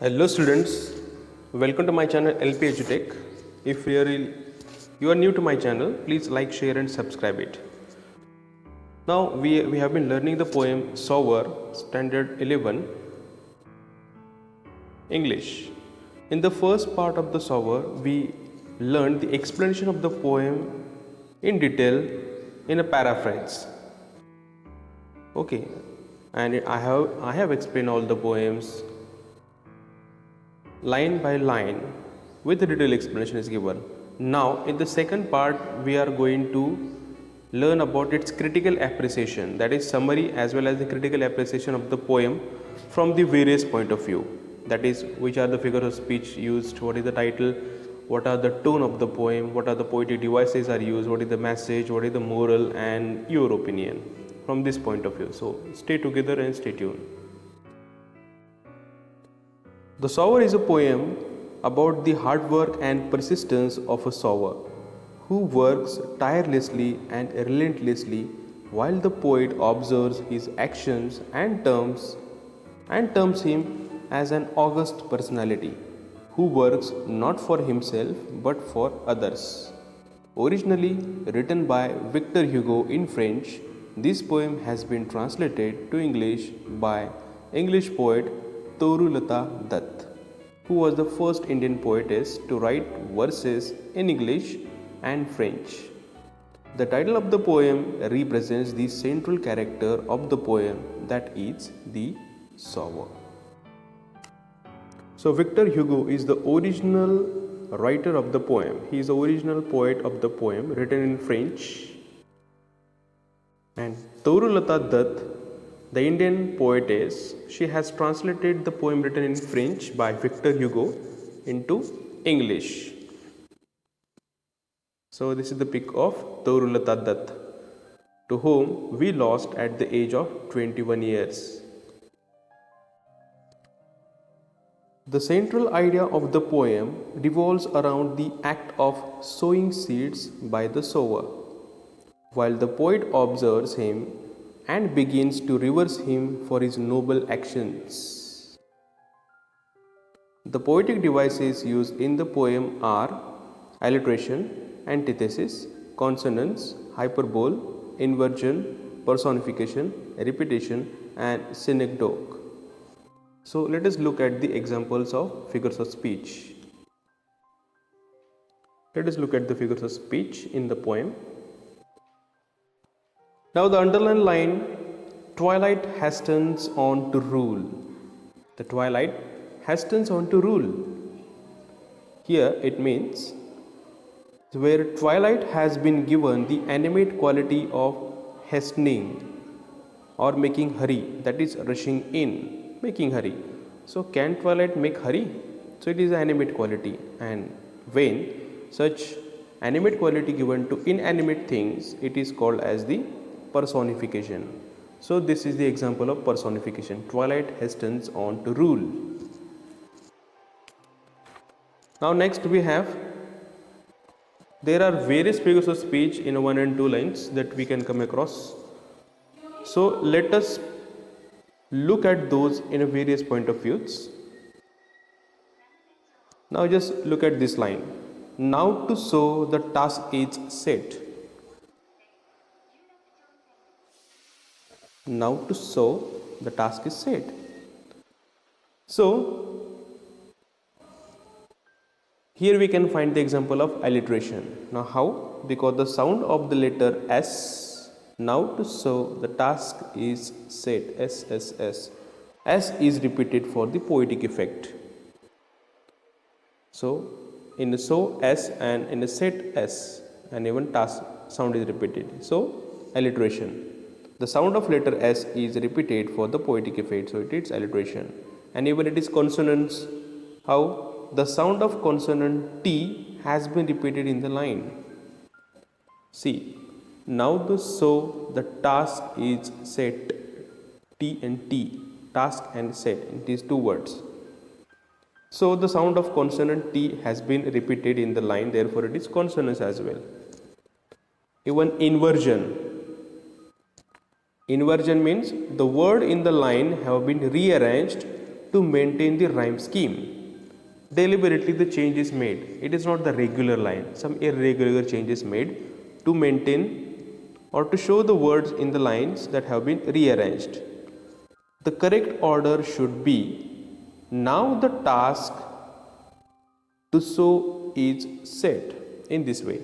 Hello students, welcome to my channel LP EduTech. If you are new to my channel, please like, share and subscribe it. Now we have been learning the poem Sower, Standard 11, English. In the first part of the Sower, we learned the explanation of the poem in detail in a paraphrase. Okay, and I have explained all the poems line by line with a detailed explanation is given. Now in the second part we are going to learn about its critical appreciation, that is summary as well as the critical appreciation of the poem from the various point of view, that is which are the figures of speech used, what is the title, what are the tone of the poem, what are the poetic devices are used, what is the message, what is the moral and your opinion from this point of view. So stay together and stay tuned. The Sower is a poem about the hard work and persistence of a sower who works tirelessly and relentlessly while the poet observes his actions and terms him as an august personality who works not for himself but for others. Originally written by Victor Hugo in French, this poem has been translated to English by English poet Torulata Dutt, who was the first Indian poetess to write verses in English and French. The title of the poem represents the central character of the poem, that is the sower. So Victor Hugo is the original writer of the poem. He is the original poet of the poem written in French. And Torulata Dutt, the Indian poetess, she has translated the poem written in French by Victor Hugo into English. So this is the pic of Torulata Dutt, to whom we lost at the age of 21 years. The central idea of the poem revolves around the act of sowing seeds by the sower, while the poet observes him and begins to reverse him for his noble actions. The poetic devices used in the poem are alliteration, antithesis, consonance, hyperbole, inversion, personification, repetition, and synecdoche. So let us look at the examples of figures of speech. Let us look at the figures of speech in the poem. Now the underlined line, twilight hastens on to rule. The twilight hastens on to rule. Here it means where twilight has been given the animate quality of hastening or making hurry, that is rushing in, making hurry. So can twilight make hurry? So it is an animate quality, and when such animate quality given to inanimate things, it is called as the personification. So this is the example of personification. Twilight hastens on to rule. Now next we have, there are various figures of speech in 1 and 2 lines that we can come across. So let us look at those in a various point of views. Now just look at this line. Now to sow the task is set. Now to sow the task is set. So here we can find the example of alliteration. Now how? Because the sound of the letter S, now to sow the task is set, S, S, S. S is repeated for the poetic effect. So in a sow S and in a set S, and even task sound is repeated. So alliteration. The sound of letter S is repeated for the poetic effect, so it is alliteration. And even it is consonants. How? The sound of consonant T has been repeated in the line. See, now the sow the task is set, T and T, task and set, it is two words. So the sound of consonant T has been repeated in the line, therefore it is consonance as well. Even inversion. Inversion means the word in the line have been rearranged to maintain the rhyme scheme. Deliberately the change is made. It is not the regular line. Some irregular change is made to maintain or to show the words in the lines that have been rearranged. The correct order should be: now the task to sow is set. In this way,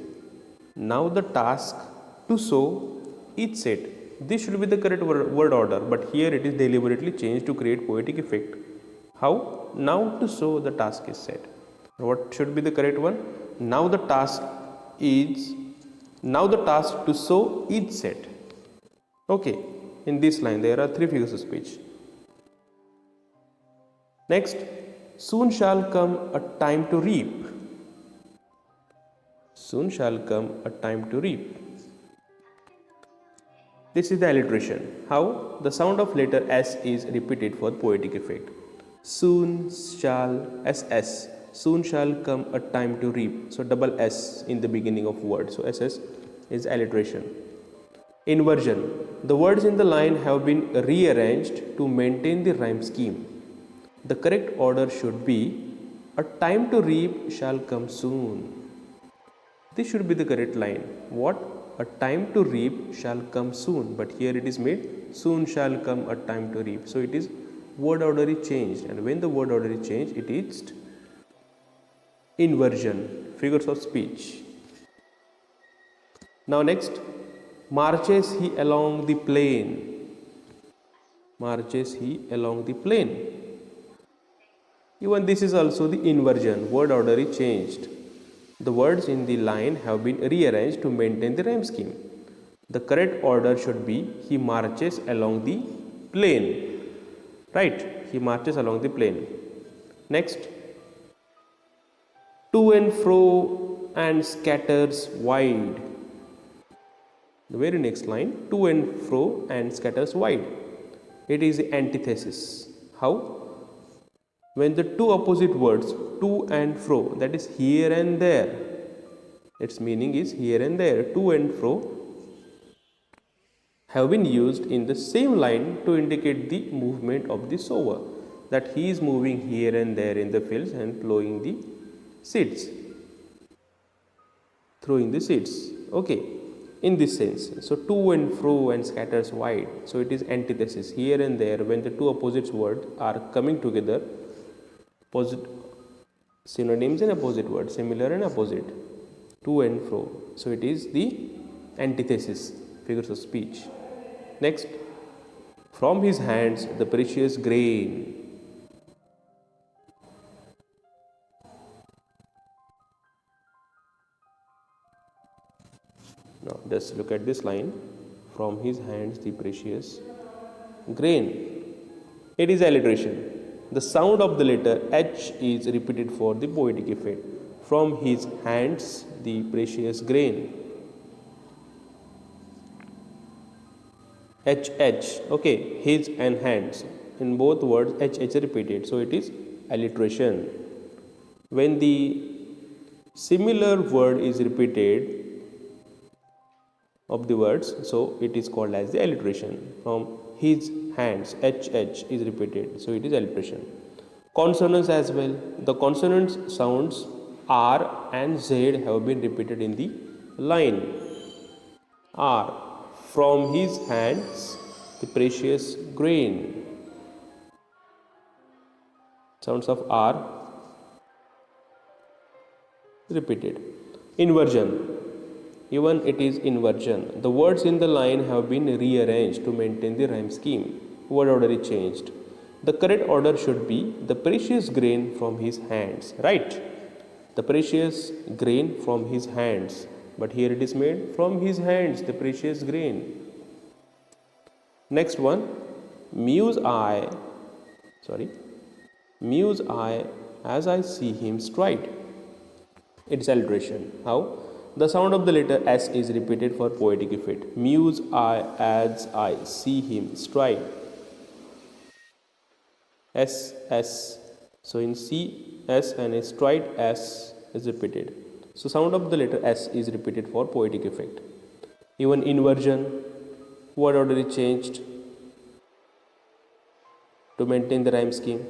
now the task to sow is set. This should be the correct word order, but here it is deliberately changed to create poetic effect. How? Now to sow the task is set. What should be the correct one? Now the task is now the task to sow is set. Okay, in this line there are three figures of speech. Next, soon shall come a time to reap. Soon shall come a time to reap. This is the alliteration. How? The sound of letter S is repeated for poetic effect. Soon shall SS. Soon shall come a time to reap. So double S in the beginning of word. So SS is alliteration. Inversion. The words in the line have been rearranged to maintain the rhyme scheme. The correct order should be: a time to reap shall come soon. This should be the correct line. What? A time to reap shall come soon. But here it is made soon shall come a time to reap. So it is word order is changed. And when the word order is changed, it is inversion. Figures of speech. Now next, marches he along the plain. Marches he along the plain. Even this is also the inversion. Word order is changed. The words in the line have been rearranged to maintain the rhyme scheme. The correct order should be: he marches along the plain. Right? He marches along the plain. Next, to and fro and scatters wide. The very next line, to and fro and scatters wide. It is the antithesis. How? When the two opposite words, to and fro, that is here and there, its meaning is here and there, to and fro, have been used in the same line to indicate the movement of the sower, that he is moving here and there in the fields and plowing the seeds, throwing the seeds. Okay, in this sense. So to and fro and scatters wide. So it is antithesis, here and there. When the two opposite words are coming together, synonyms and opposite words, similar and opposite, to and fro. So it is the antithesis, figures of speech. Next, from his hands the precious grain. Now just look at this line, from his hands the precious grain. It is alliteration. The sound of the letter H is repeated for the poetic effect. From his hands the precious grain. HH. Okay, his and hands. In both words HH repeated. So it is alliteration. When the similar word is repeated of the words, so it is called as the alliteration. From his hands, HH is repeated, so it is alliteration. Consonants as well. The consonant sounds R and Z have been repeated in the line. R. From his hands the precious grain. Sounds of R repeated. Inversion. Even it is inversion. The words in the line have been rearranged to maintain the rhyme scheme. Word order is changed. The correct order should be: the precious grain from his hands. Right? The precious grain from his hands. But here it is made from his hands, the precious grain. Next one, muse I as I see him stride. It is alliteration. How? The sound of the letter S is repeated for poetic effect. Muse I as I see him stride. S, S. So in C, S, and in stride, S is repeated. So sound of the letter S is repeated for poetic effect. Even inversion, word order is changed to maintain the rhyme scheme.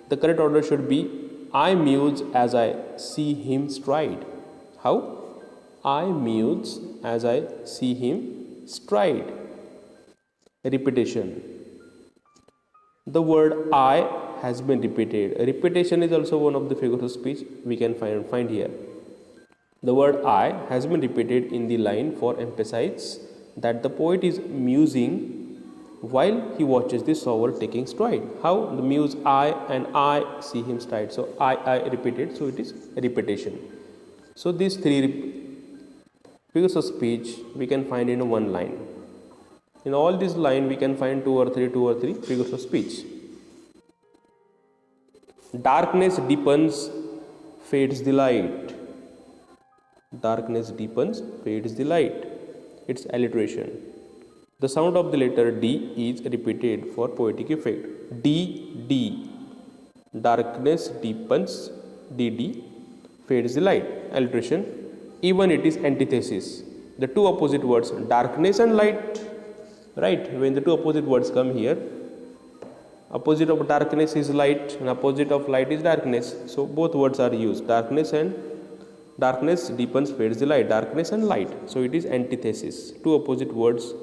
The correct order should be I muse as I see him stride. How? I muse as I see him stride. Repetition. The word I has been repeated. Repetition is also one of the figures of speech we can find here. The word I has been repeated in the line for emphasize that the poet is musing while he watches the sower taking stride. How? The muse I and I see him stride. So I repeated, so it is repetition. So these three figures of speech we can find in one line. In all these line we can find two or three figures of speech. Darkness deepens, fades the light. Darkness deepens, fades the light. It's alliteration. The sound of the letter D is repeated for poetic effect. D, D. Darkness deepens, D, D. Fades the light. Alliteration. Even it is antithesis. The two opposite words, darkness and light. Right? When the two opposite words come here, opposite of darkness is light and opposite of light is darkness. So both words are used. Darkness deepens, fades the light. Darkness and light. So it is antithesis. Two opposite words.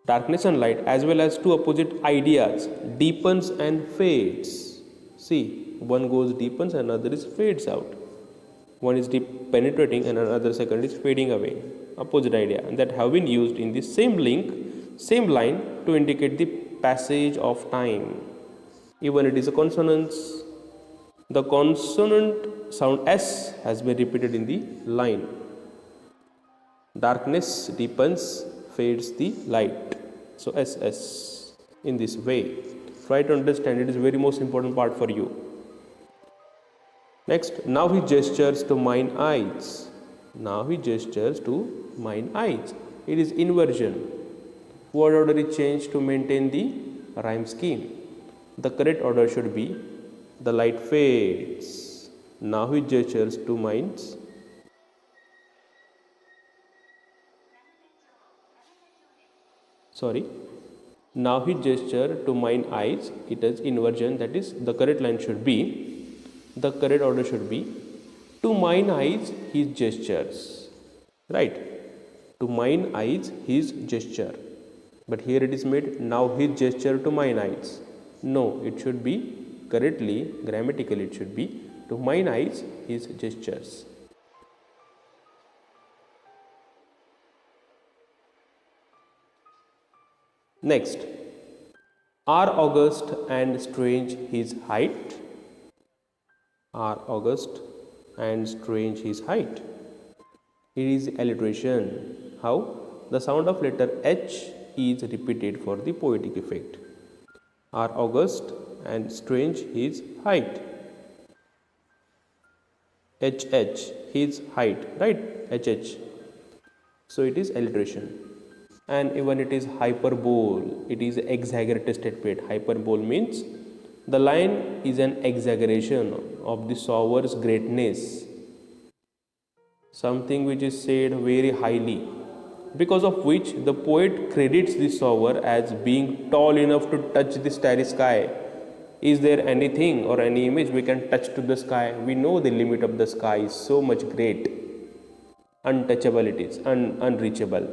Darkness and light, as well as two opposite ideas, deepens and fades. See, one goes deepens and another is fades out. One is deep penetrating and another second is fading away. Opposite idea, and that have been used in the same line to indicate the passage of time. Even it is a consonant. The consonant sound S has been repeated in the line. Darkness deepens, fades the light. So SS in this way. Try to understand, it is very most important part for you. Next, now he gestures to mine eyes. Now he gestures to mine eyes. It is inversion. Word order is changed to maintain the rhyme scheme. The correct order should be the light fades. Now he gestures to mine. Now he gestured to mine eyes. It is inversion. That is, the correct line should be, the correct order should be, to mine eyes his gestures. Right? To mine eyes his gesture. But here it is made, now his gesture to mine eyes. No, it should be correctly, grammatically it should be, to mine eyes his gestures. Next, are august and strange his height. Are august and strange his height. It is alliteration. How? The sound of letter H is repeated for the poetic effect. Are august and strange his height. HH, his height, right? HH. So it is alliteration. And even it is hyperbole. It is exaggerated statement. Hyperbole means the line is an exaggeration of the sower's greatness. Something which is said very highly, because of which the poet credits the sower as being tall enough to touch the starry sky. Is there anything or any image we can touch to the sky? We know the limit of the sky is so much great. Untouchable it is, unreachable.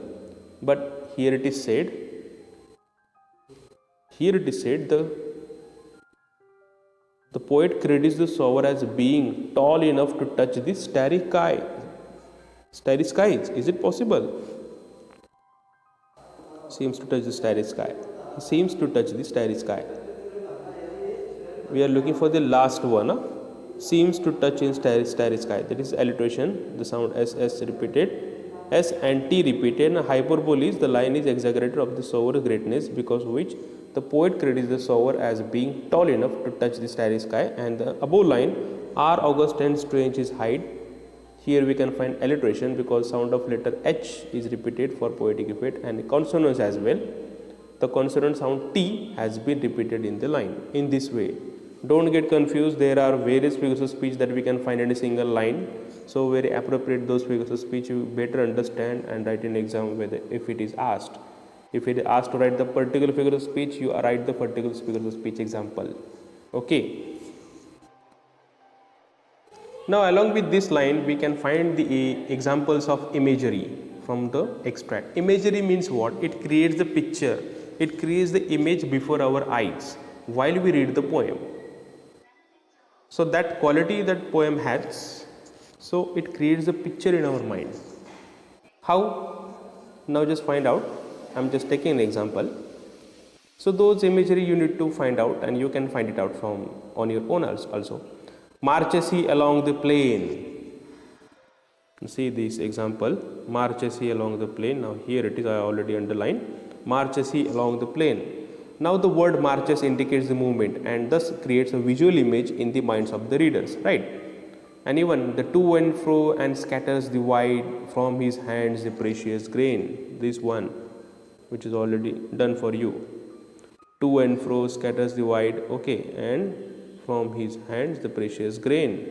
But here it is said, the poet credits the sower as being tall enough to touch the starry sky. Starry skies, is it possible? Seems to touch the starry sky. He seems to touch the starry sky. We are looking for the last one. Seems to touch in starry sky. That is alliteration. The sound SS repeated, S and T repeated. And hyperbole is the line is exaggerated of the sower's greatness, because of which the poet credits the sower as being tall enough to touch the starry sky. And the above line, are august and strange his height. Here we can find alliteration, because sound of letter H is repeated for poetic effect, and consonants as well. The consonant sound T has been repeated in the line in this way. Don't get confused, there are various figures of speech that we can find in a single line. So very appropriate those figures of speech you better understand and write in exam whether if it is asked. If it asks to write the particular figure of speech, you write the particular figure of speech example. Okay. Now along with this line, we can find the examples of imagery from the extract. Imagery means what? It creates the picture. It creates the image before our eyes while we read the poem. So that quality that poem has, so it creates a picture in our mind. How? Now just find out. I'm just taking an example. So those imagery you need to find out, and you can find it out from on your own also. Marches he along the plain. See this example. Marches he along the plain. Now here it is, I already underlined. Marches he along the plain. Now the word marches indicates the movement and thus creates a visual image in the minds of the readers, right? And even the to and fro and scatters the wide from his hands the precious grain. This one, which is already done for you. To and fro scatters the wide, okay, and from his hands the precious grain.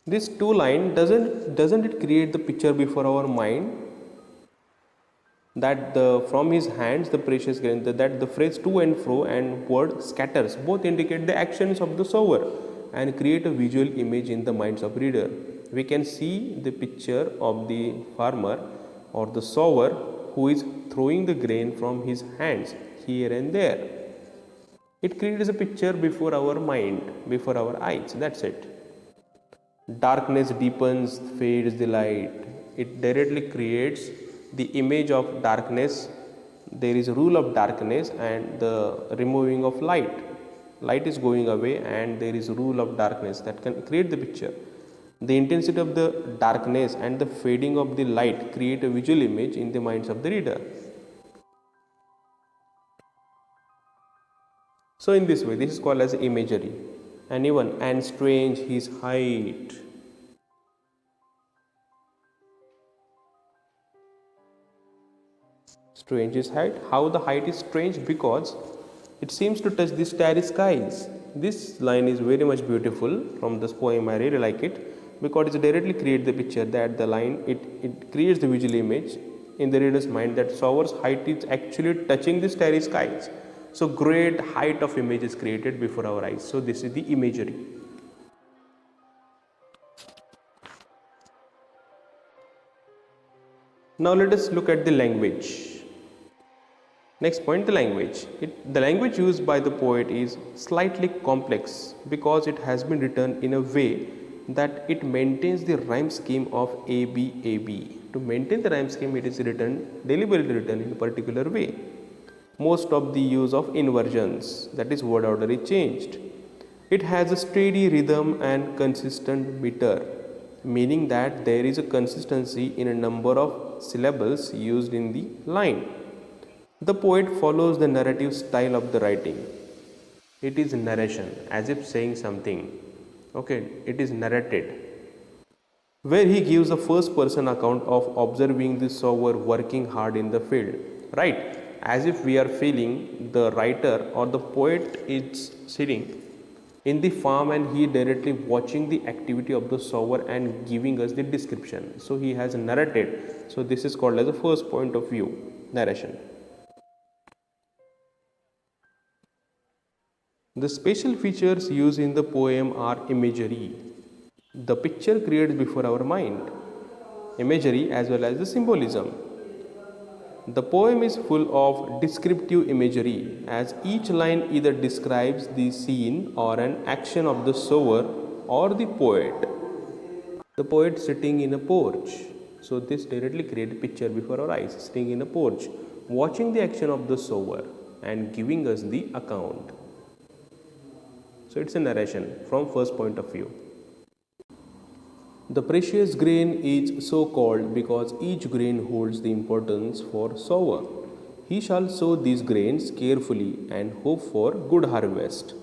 This two line doesn't it create the picture before our mind that the from his hands the precious grain, that the phrase to and fro and word scatters both indicate the actions of the sower and create a visual image in the minds of reader. We can see the picture of the farmer or the sower who is throwing the grain from his hands here and there. It creates a picture before our mind, before our eyes. That's it. Darkness deepens, fades the light. It directly creates the image of darkness. There is a rule of darkness and the removing of light. Light is going away and there is a rule of darkness that can create the picture. The intensity of the darkness and the fading of the light create a visual image in the minds of the reader. So in this way, this is called as imagery. And even and strange his height. Strange his height. How the height is strange? Because it seems to touch the starry skies. This line is very much beautiful from this poem. I really like it because it directly creates the picture that the line it creates the visual image in the reader's mind that sower's height is actually touching the starry skies. So great height of image is created before our eyes. So this is the imagery. Now let us look at the language. Next point, the language. The language used by the poet is slightly complex because it has been written in a way that it maintains the rhyme scheme of AB, AB. To maintain the rhyme scheme, it is deliberately written in a particular way. Most of the use of inversions, that is word order, is changed. It has a steady rhythm and consistent meter, meaning that there is a consistency in a number of syllables used in the line. The poet follows the narrative style of the writing. It is narration, as if saying something. Okay, it is narrated. Where he gives a first person account of observing the sower working hard in the field. Right? As if we are feeling the writer or the poet is sitting in the farm and he directly watching the activity of the sower and giving us the description. So he has narrated. So this is called as the first point of view, narration. The special features used in the poem are imagery. The picture created before our mind, imagery as well as the symbolism. The poem is full of descriptive imagery as each line either describes the scene or an action of the sower or the poet. The poet sitting in a porch. So this directly creates a picture before our eyes, sitting in a porch, watching the action of the sower and giving us the account. So it's a narration from first point of view. The precious grain is so called because each grain holds the importance for sower. He shall sow these grains carefully and hope for good harvest.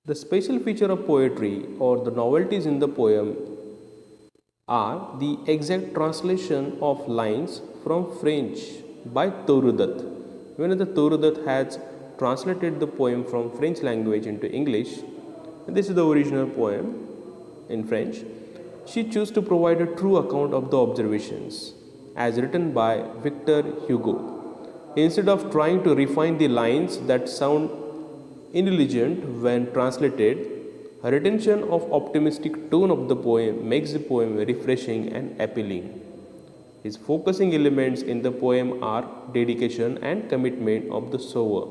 The special feature of poetry or the novelties in the poem are the exact translation of lines from French by Tourudat. When the Tourudat has translated the poem from French language into English, This is the original poem in French. She chose to provide a true account of the observations, as written by Victor Hugo. Instead of trying to refine the lines that sound intelligent when translated, her retention of optimistic tone of the poem makes the poem refreshing and appealing. His focusing elements in the poem are dedication and commitment of the sower,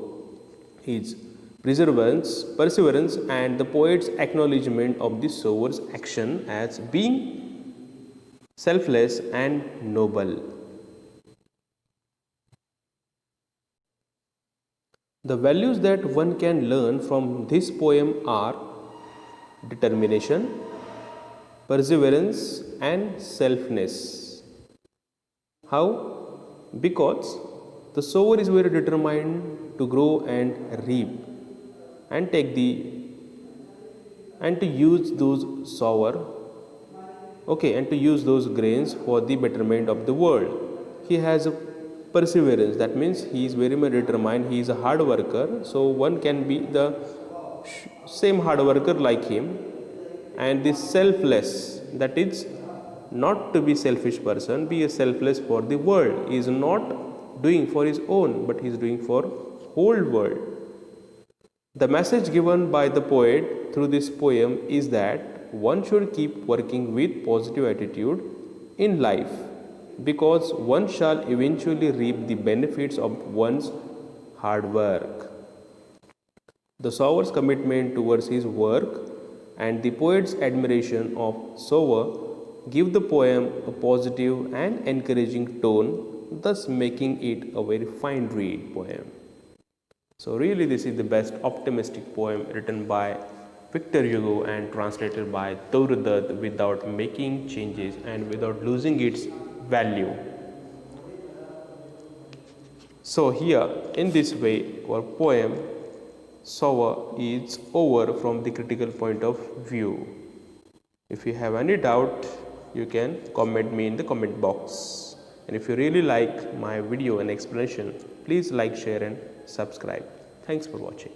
his perseverance, and the poet's acknowledgement of the sower's action as being selfless and noble. The values that one can learn from this poem are determination, perseverance, and selfness. How? Because the sower is very determined to grow and reap and take the and to use those sower, okay, and to use those grains for the betterment of the world. He has a perseverance, that means he is very much determined, he is a hard worker, so one can be the same hard worker like him. And this selfless, that is not to be selfish person, be a selfless for the world. He is not doing for his own, but he is doing for whole world. The message given by the poet through this poem is that one should keep working with positive attitude in life, because one shall eventually reap the benefits of one's hard work. The sower's commitment towards his work and the poet's admiration of sower give the poem a positive and encouraging tone, thus making it a very fine read poem. So really this is the best optimistic poem written by Victor Hugo and translated by Tauradath without making changes and without losing its value. So here in this way our poem Sower is over from the critical point of view. If you have any doubt, you can comment me in the comment box. And if you really like my video and explanation, please like, share and subscribe. Thanks for watching.